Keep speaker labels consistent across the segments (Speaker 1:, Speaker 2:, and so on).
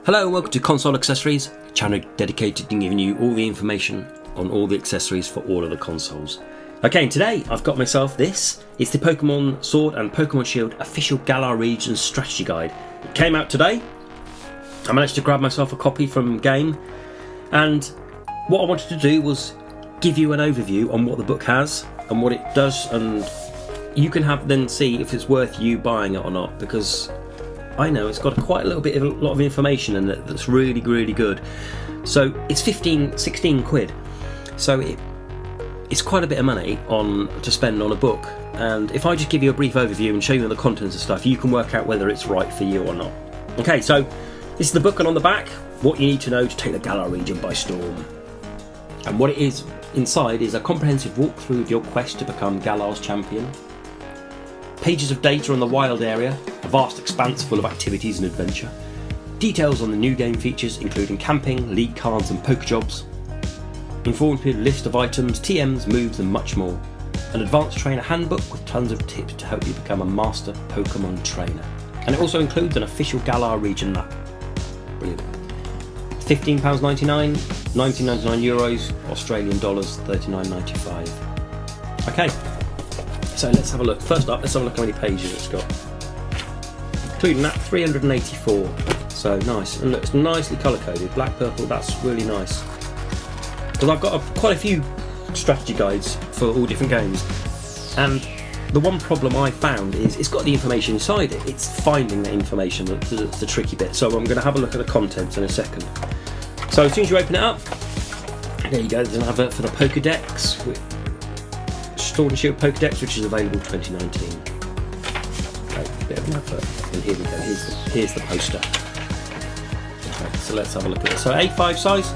Speaker 1: Hello and welcome to Console Accessories, a channel dedicated to giving you all the information on all the accessories for all of the consoles. Okay, and today I've got myself this. It's the Pokemon Sword and Pokemon Shield official Galar region strategy guide. It came out today. I managed to grab myself a copy from Game, and what I wanted to do was give you an overview on what the book has and what it does, and you can then see if it's worth you buying it or not, because I know it's got quite a lot of information in it that's really good. So it's 16 quid. So it's quite a bit of money to spend on a book. And if I just give you a brief overview and show you the contents and stuff, you can work out whether it's right for you or not. Okay, so this is the book, and on the back, what you need to know to take the Galar region by storm. And what it is inside is a comprehensive walkthrough of your quest to become Galar's champion. Pages of data on the wild area, a vast expanse full of activities and adventure. Details on the new game features, including camping, league cards and Pokejobs. Informative list of items, TMs, moves and much more. An advanced trainer handbook with tons of tips to help you become a master Pokemon trainer. And it also includes an official Galar region map. Brilliant. £15.99, €19.99, Australian dollars, $39.95. Okay. So let's have a look. First up, let's have a look how many pages it's got. Including that, 384. So nice. And look, it's nicely colour-coded. Black, purple, that's really nice. Because I've got quite a few strategy guides for all different games. And the one problem I found is it's got the information inside it. It's finding that information that's the tricky bit. So I'm going to have a look at the contents in a second. So as soon as you open it up, there you go. There's an advert for the Pokédex. Sword and Shield Pokédex, which is available 2019. Okay, a bit of an advert. And here we go, here's the poster. Okay, so let's have a look at it. So A5 size,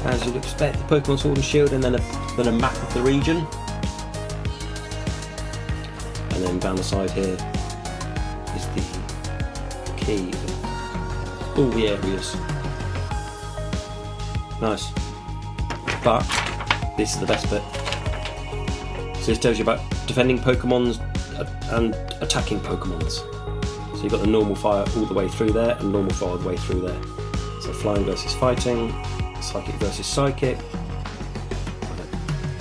Speaker 1: as you'd expect, the Pokemon Sword and Shield, and then a map of the region. And then down the side here is the key of all the areas. Nice. But this is the best bit. So this tells you about defending Pokemons and attacking Pokemons. So you've got the normal fire all the way through there and normal fire all the way through there. So flying versus fighting, psychic versus psychic,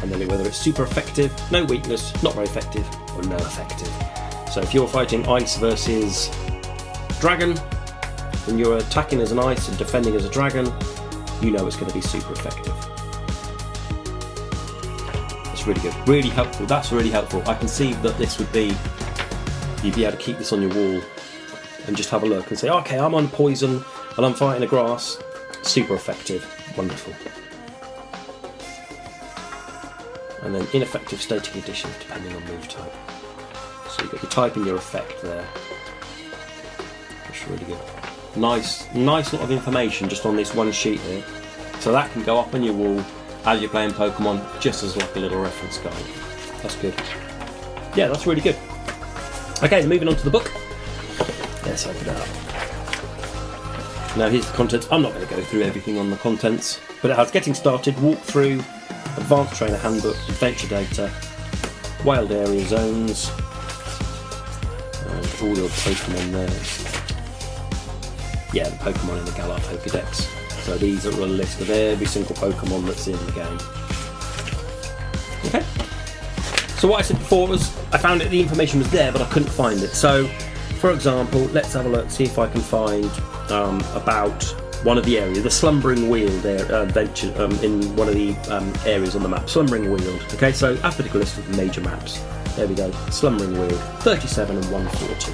Speaker 1: and then whether it's super effective, no weakness, not very effective, or no effective. So if you're fighting ice versus dragon, and you're attacking as an ice and defending as a dragon, you know it's going to be super effective. Really good, really helpful. That's really helpful. I can see that this would be, you'd be able to keep this on your wall and just have a look and say, okay, I'm on poison and I'm fighting a grass. Super effective, wonderful. And then ineffective static additions depending on move type. So you've got your type and your effect there. That's really good. Nice lot of information just on this one sheet here. So that can go up on your wall as you're playing Pokemon, just as like a little reference guide. That's good. Yeah, that's really good. Okay, moving on to the book. Let's open it up. Now here's the contents. I'm not going to go through everything on the contents, but it has getting started, walkthrough, advanced trainer handbook, adventure data, wild area zones, and all your Pokemon there. Yeah, the Pokemon in the Galar Pokédex. So these are a list of every single Pokemon that's in the game. Okay. So what I said before was I found that the information was there, but I couldn't find it. So, for example, let's have a look, see if I can find about one of the areas, the Slumbering Weald adventure in one of the areas on the map. Slumbering Weald. Okay, so alphabetical list of major maps. There we go. Slumbering Weald, 37 and 140.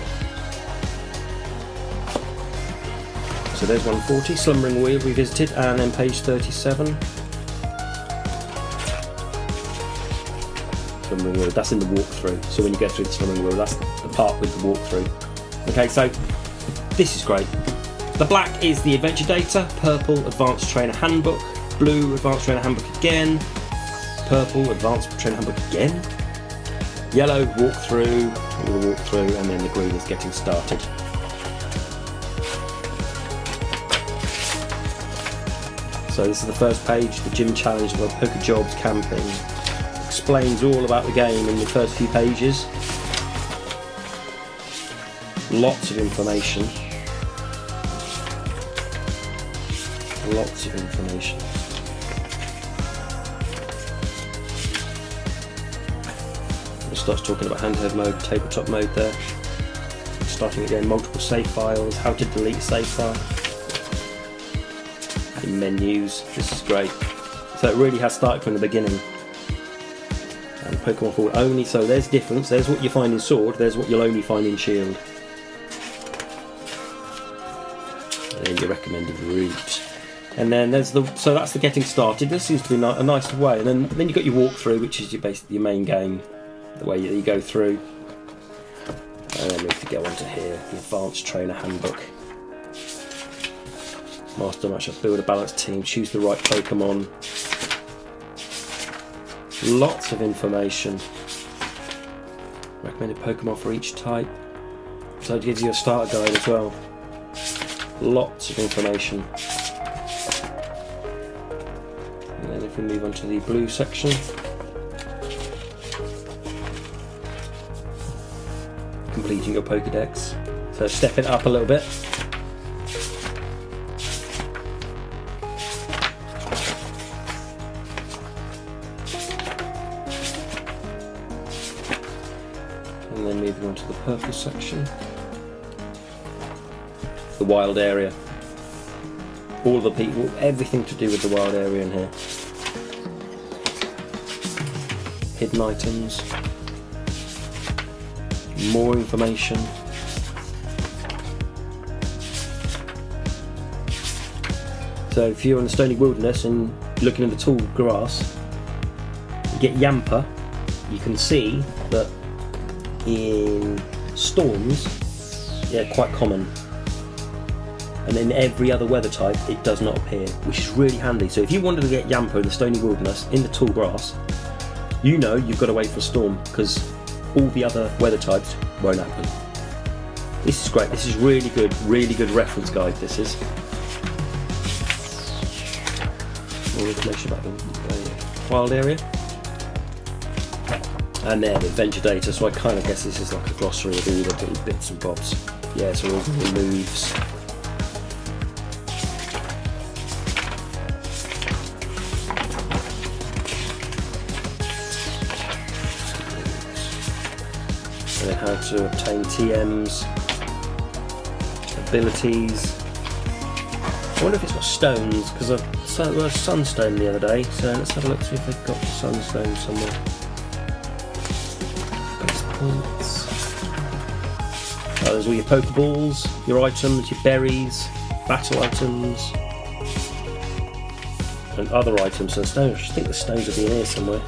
Speaker 1: So there's 140, Slumbering Weald we visited, and then page 37. Slumbering Weald, that's in the walkthrough. So when you get through the Slumbering Weald, that's the part with the walkthrough. Okay, so this is great. The black is the adventure data, purple, advanced trainer handbook, blue, advanced trainer handbook again, purple, advanced trainer handbook again, yellow, walkthrough, all the walkthrough, and then the green is getting started. So this is the first page, the gym challenge for Pokejobs camping. Explains all about the game in the first few pages. Lots of information. Lots of information. It starts talking about handheld mode, tabletop mode there. Starting again, multiple save files, how to delete save file. In menus, this is great. So it really has started from the beginning. And Pokemon Forward only, so there's difference. There's what you find in Sword, there's what you'll only find in Shield. And then your recommended route. And then there's so that's the getting started. This seems to be a nice way. And then you've got your walkthrough, which is basically your main game, the way you go through. And then we have to go on to here, the Advanced Trainer Handbook. Master matchup, build a balanced team, choose the right Pokemon. Lots of information. Recommended Pokemon for each type. So it gives you a starter guide as well. Lots of information. And then if we move on to the blue section. Completing your Pokédex. So step it up a little bit. And then moving on to the purple section. The wild area. All the people, everything to do with the wild area in here. Hidden items. More information. So if you're in the Stony Wilderness and looking at the tall grass, you get Yamper, you can see that in storms they're quite common. And in every other weather type it does not appear, which is really handy. So if you wanted to get Yamper in the Stony Wilderness in the tall grass, you know you've got to wait for a storm, because all the other weather types won't happen. This is great. This is really good reference guide. This is more information about the wild area, and then adventure data. So I kind of guess this is like a glossary of all the little bits and bobs. Yeah, so all the moves. And how to obtain TMs, abilities. I wonder if it's got stones, because I saw a sunstone the other day, so let's have a look, see if they've got sunstone somewhere. Base points. Oh, there's all your Pokeballs, your items, your berries, battle items, and other items. So stones, I think the stones will be in here somewhere.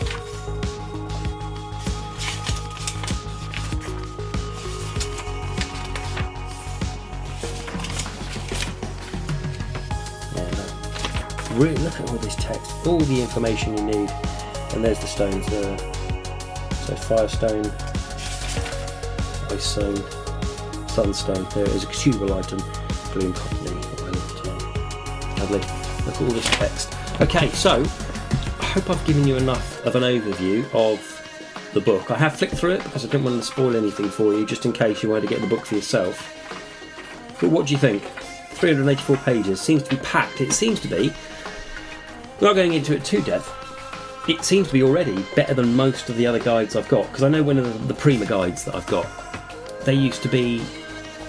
Speaker 1: Really, look at all this text, all the information you need, and there's the stones there. So Firestone, Ice Stone, Sunstone. There is a consumable item, Gloom Company. Lovely. Look at all this text. Okay, so I hope I've given you enough of an overview of the book. I have flicked through it because I didn't want to spoil anything for you, just in case you wanted to get the book for yourself. But what do you think? 384 pages, seems to be packed. It seems to be. Without going into it too depth, it seems to be already better than most of the other guides I've got, because I know one of the Prima guides that I've got, they used to be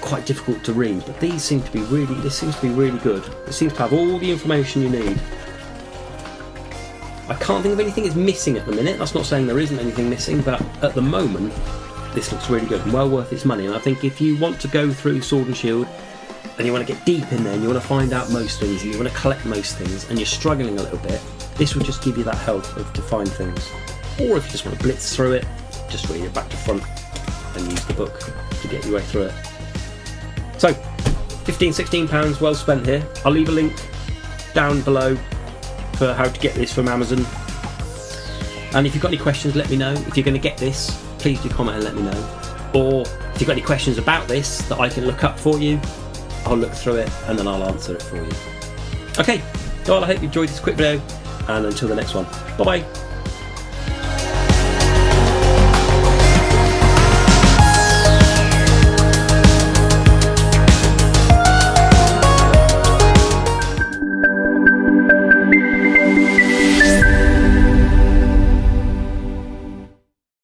Speaker 1: quite difficult to read, but this seems to be really good. It seems to have all the information you need. I can't think of anything that's missing at the minute. That's not saying there isn't anything missing, but at the moment this looks really good and well worth its money. And I think if you want to go through Sword and Shield and you want to get deep in there and you want to find out most things and you want to collect most things and you're struggling a little bit, this will just give you that help to find things. Or if you just want to blitz through it, just read it back to front and use the book to get your way through it. So, £15–16 well spent here. I'll leave a link down below for how to get this from Amazon. And if you've got any questions, let me know. If you're going to get this, please do comment and let me know. Or if you've got any questions about this that I can look up for you, I'll look through it and then I'll answer it for you. Okay, well, I hope you enjoyed this quick video, and until the next one, bye bye.